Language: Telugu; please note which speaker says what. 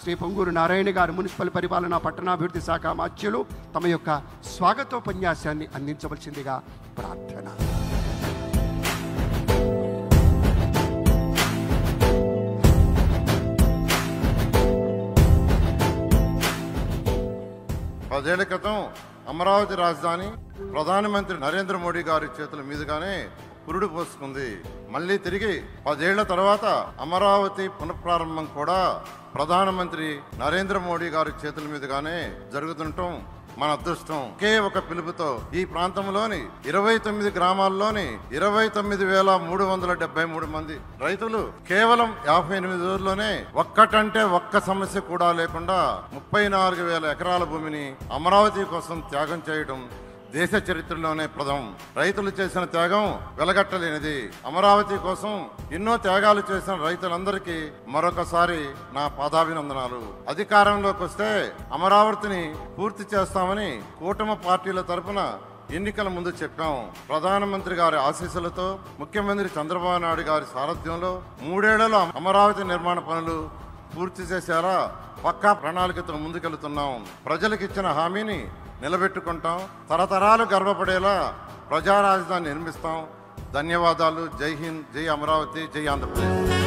Speaker 1: శ్రీ పొంగూరు నారాయణ గారు మున్సిపల్ పరిపాలన పట్టణాభివృద్ధి శాఖ మాత్యులు తమ యొక్క స్వాగతోపన్యాసాన్ని అందించవలసిందిగా ప్రార్థన.
Speaker 2: పదేళ్ల క్రితం అమరావతి రాజధాని ప్రధానమంత్రి నరేంద్ర మోడీ గారి చేతుల మీదుగానే పురుడు పోసుకుంది. మళ్ళీ తిరిగి 10 ఏళ్ల తర్వాత అమరావతి పునఃప్రారంభం కూడా ప్రధానమంత్రి నరేంద్ర మోడీ గారి చేతుల మీదుగానే జరుగుతుండటం మన అదృష్టం. ఒకే ఒక పిలుపుతో ఈ ప్రాంతంలోని 29 గ్రామాల్లోని 29,373 మంది రైతులు కేవలం 58 రోజుల్లోనే ఒక్కటంటే ఒక్క సమస్య కూడా లేకుండా 34,000 ఎకరాల భూమిని అమరావతి కోసం త్యాగం చేయడం దేశ చరిత్రలోనే ప్రథమం. రైతులు చేసిన త్యాగం వెలగట్టలేనిది. అమరావతి కోసం ఎన్నో త్యాగాలు చేసిన రైతులందరికీ మరొకసారి నా పాదాభినందనాలు. అధికారంలోకి వస్తే అమరావతిని పూర్తి చేస్తామని కూటమి పార్టీల తరపున ఎన్నికల ముందు చెప్పాం. ప్రధానమంత్రి గారి ఆశీస్సులతో ముఖ్యమంత్రి చంద్రబాబు నాయుడు గారి సారథ్యంలో 3 ఏళ్లలో అమరావతి నిర్మాణ పనులు పూర్తి చేశారా పక్కా ప్రణాళికతో ముందుకెళ్తున్నాం. ప్రజలకు ఇచ్చిన హామీని నిలబెట్టుకుంటాం. తరతరాలు గర్వపడేలా ప్రజా రాజధాని నిర్మిస్తాం. ధన్యవాదాలు. జై హింద్, జై అమరావతి, జై ఆంధ్రప్రదేశ్.